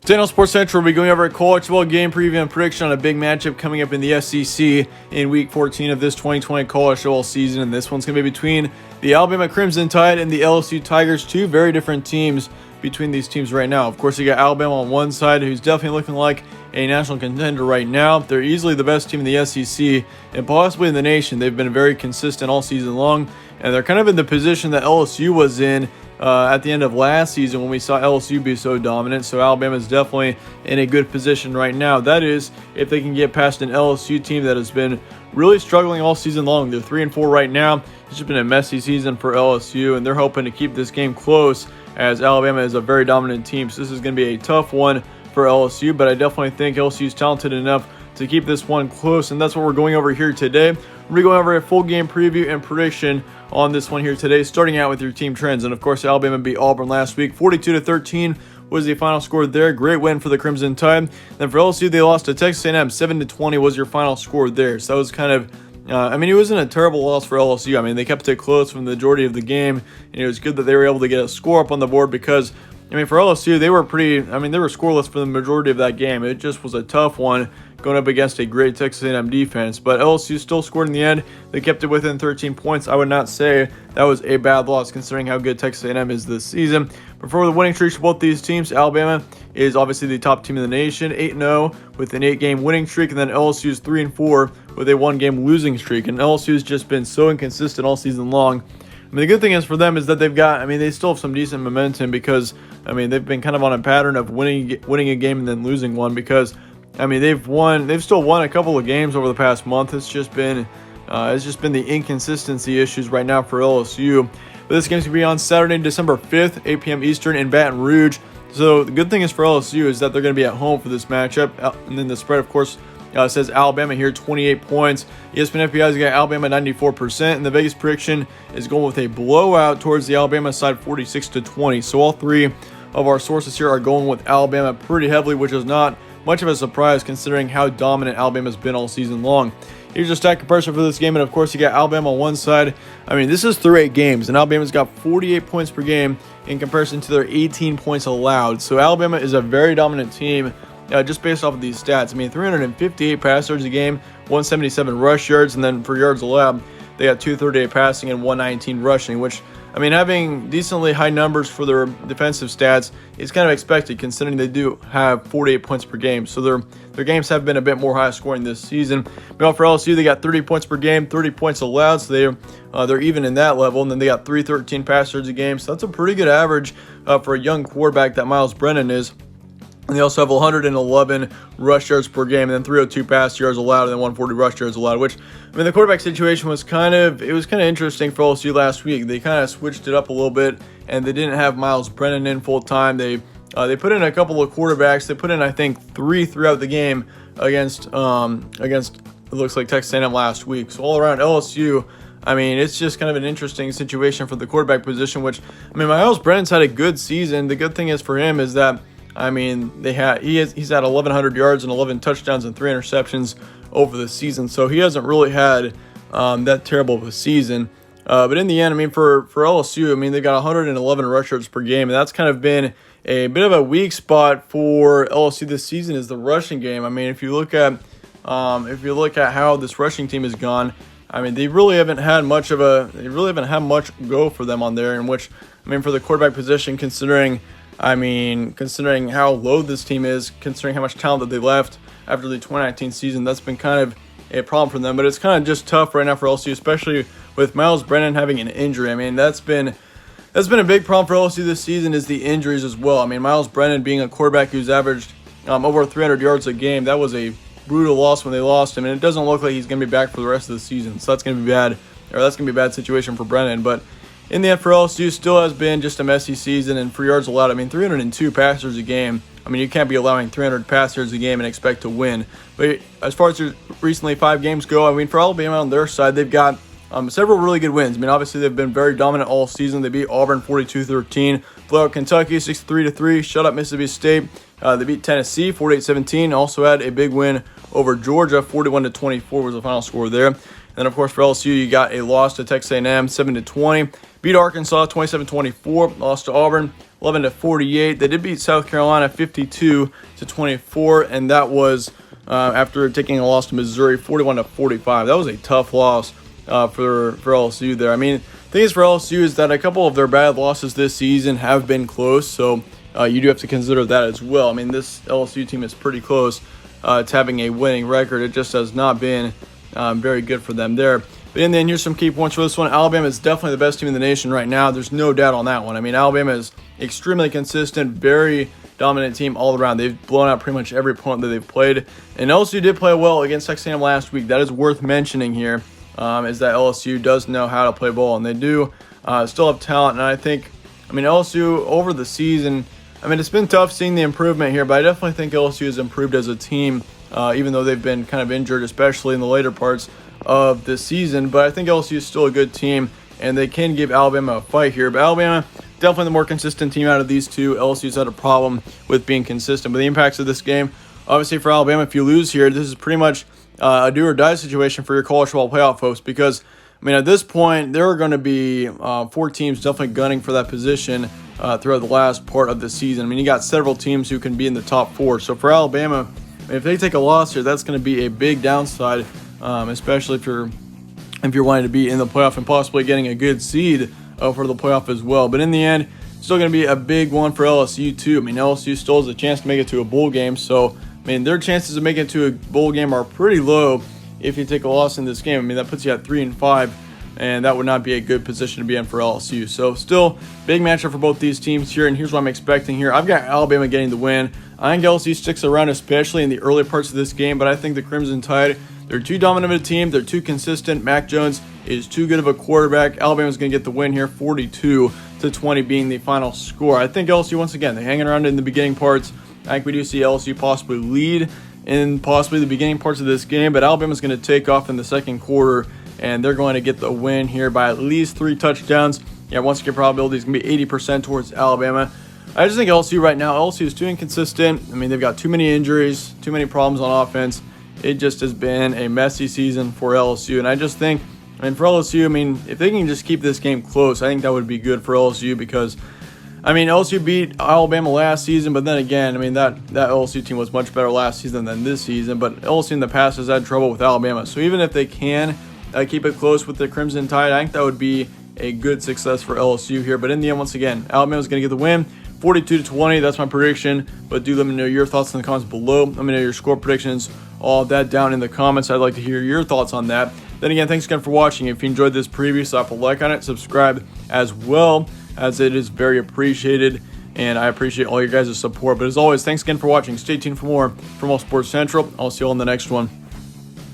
Daniel Sports Central will be going over a college football game preview and prediction on a big matchup coming up in the SEC in Week 14 of this 2020 college football season. And this one's going to be between the Alabama Crimson Tide and the LSU Tigers, two very different teams between these teams right now. Of course, you got Alabama on one side, who's definitely looking like a national contender right now. They're easily the best team in the SEC and possibly in the nation. They've been very consistent all season long, and they're kind of in the position that LSU was in at the end of last season when we saw LSU be so dominant. So Alabama is definitely in a good position right now. That is, if they can get past an LSU team that has been really struggling all season long. They're 3-4 right now. It's just been a messy season for LSU, and they're hoping to keep this game close as Alabama is a very dominant team. So this is going to be a tough one for LSU, but I definitely think LSU is talented enough to keep this one close, and that's what we're going over here today. We're going over a full game preview and prediction on this one here today, starting out with your team trends. And of course, Alabama beat Auburn last week, 42-13 was the final score there. Great win for the Crimson Tide. Then for LSU, they lost to Texas A&M, 7-20 was your final score there. So that was kind of it wasn't a terrible loss for LSU. I mean, they kept it close for the majority of the game, and it was good that they were able to get a score up on the board because, for LSU, they were they were scoreless for the majority of that game. It just was a tough one going up against a great Texas A&M defense, but LSU still scored in the end. They kept it within 13 points. I would not say that was a bad loss considering how good Texas A&M is this season. But for the winning streaks for both these teams, Alabama is obviously the top team in the nation, 8-0 with an 8-game winning streak, and then LSU is 3-4 with a 1-game losing streak. And LSU has just been so inconsistent all season long. The good thing is for them is that they still have some decent momentum because, they've been kind of on a pattern of winning a game and then losing one because, they've still won a couple of games over the past month. It's just been the inconsistency issues right now for LSU. But this game's going to be on Saturday, December 5th, 8 p.m. Eastern in Baton Rouge. So the good thing is for LSU is that they're going to be at home for this matchup. And then the spread, of course, says Alabama here, 28 points. ESPN FPI's got Alabama 94%, and the Vegas prediction is going with a blowout towards the Alabama side, 46-20. So all three of our sources here are going with Alabama pretty heavily, which is not much of a surprise considering how dominant Alabama's been all season long. Here's your stat compressor for this game, and of course you got Alabama on one side. This is through 8 games, and Alabama's got 48 points per game in comparison to their 18 points allowed. So Alabama is a very dominant team. Just based off of these stats, 358 pass yards a game, 177 rush yards, and then for yards allowed, they got 238 passing and 119 rushing, which, having decently high numbers for their defensive stats is kind of expected considering they do have 48 points per game. So their games have been a bit more high scoring this season. For LSU, they got 30 points per game, 30 points allowed, so they're even in that level. And then they got 313 pass yards a game, so that's a pretty good average for a young quarterback that Miles Brennan is. And they also have 111 rush yards per game, and then 302 pass yards allowed, and then 140 rush yards allowed, which, the quarterback situation was kind of interesting for LSU last week. They kind of switched it up a little bit, and they didn't have Miles Brennan in full time. They put in a couple of quarterbacks. They put in, I think, 3 throughout the game against it looks like Texas A&M last week. So all around LSU, it's just kind of an interesting situation for the quarterback position, which, Miles Brennan's had a good season. The good thing is for him is that, he's had 1,100 yards and 11 touchdowns and 3 interceptions over the season, so he hasn't really had that terrible of a season. But in the end, for LSU, they got 111 rush yards per game, and that's kind of been a bit of a weak spot for LSU this season is the rushing game. If you look at how this rushing team has gone, they really haven't had much go for them on there. In which, for the quarterback position, considering how low this team is, considering how much talent that they left after the 2019 season, that's been kind of a problem for them. But it's kind of just tough right now for LSU, especially with Miles Brennan having an injury. That's been a big problem for LSU this season is the injuries as well. Miles Brennan being a quarterback who's averaged over 300 yards a game, that was a brutal loss when they lost him, and it doesn't look like he's going to be back for the rest of the season. So that's going to be bad, or that's going to be a bad situation for Brennan. But in the end, for LSU, still has been just a messy season, and for yards allowed, 302 pass yards a game. You can't be allowing 300 pass yards a game and expect to win. But as far as recently 5 games go, for Alabama on their side, they've got several really good wins. Obviously, they've been very dominant all season. They beat Auburn 42-13, blew out Kentucky 63-3, shut up Mississippi State. They beat Tennessee 48-17, also had a big win over Georgia, 41-24 was the final score there. And then, of course, for LSU, you got a loss to Texas A&M, 7-20. Beat Arkansas, 27-24. Lost to Auburn, 11-48. They did beat South Carolina 52-24, and that was after taking a loss to Missouri 41-45. That was a tough loss for LSU there. I mean, the thing is for LSU is that a couple of their bad losses this season have been close, so you do have to consider that as well. I mean, this LSU team is pretty close to having a winning record. It just has not been very good for them there. But then here's some key points for this one. Alabama is definitely the best team in the nation right now. There's no doubt on that one. I mean, Alabama is extremely consistent, very dominant team all around. They've blown out pretty much every opponent that they've played. And LSU did play well against Texas A&M last week. That is worth mentioning here, is that LSU does know how to play ball, and they do still have talent. And I think, LSU over the season, it's been tough seeing the improvement here, but I definitely think LSU has improved as a team, even though they've been kind of injured, especially in the later parts of this season. But I think LSU is still a good team, and they can give Alabama a fight here. But Alabama, definitely the more consistent team out of these two. LSU's had a problem with being consistent. But the impacts of this game, obviously for Alabama, if you lose here, this is pretty much a do-or-die situation for your college football playoff hopes, because at this point, there are going to be 4 teams definitely gunning for that position throughout the last part of the season. You got several teams who can be in the top 4. So for Alabama, if they take a loss here, that's going to be a big downside, especially if you're wanting to be in the playoff and possibly getting a good seed for the playoff as well. But in the end, still going to be a big one for LSU too. LSU still has a chance to make it to a bowl game. So, their chances of making it to a bowl game are pretty low if you take a loss in this game. That puts you at 3-5, and that would not be a good position to be in for LSU. So still, big matchup for both these teams here, and here's what I'm expecting here. I've got Alabama getting the win. I think LSU sticks around, especially in the early parts of this game, but I think the Crimson Tide, they're too dominant of a team. They're too consistent. Mac Jones is too good of a quarterback. Alabama's going to get the win here, 42-20 being the final score. I think LSU, once again, they're hanging around in the beginning parts. I think we do see LSU possibly lead in possibly the beginning parts of this game, but Alabama's going to take off in the second quarter, and they're going to get the win here by at least 3 touchdowns. Once again, probability is going to be 80% towards Alabama. I just think LSU right now, LSU is too inconsistent. They've got too many injuries, too many problems on offense. It just has been a messy season for LSU, and I just think, for LSU, if they can just keep this game close, I think that would be good for LSU, because LSU beat Alabama last season, but then again, that LSU team was much better last season than this season. But LSU in the past has had trouble with Alabama. So even if they can keep it close with the Crimson Tide, I think that would be a good success for LSU here. But in the end, once again, Alabama's going to get the win, 42-20. That's my prediction. But do let me know your thoughts in the comments below. Let me know your score predictions, all of that down in the comments. I'd like to hear your thoughts on that. Then again, thanks again for watching. If you enjoyed this preview, slap a like on it, subscribe as well, as it is very appreciated, and I appreciate all your guys' support. But as always, thanks again for watching. Stay tuned for more from All Sports Central. I'll see you all in the next one.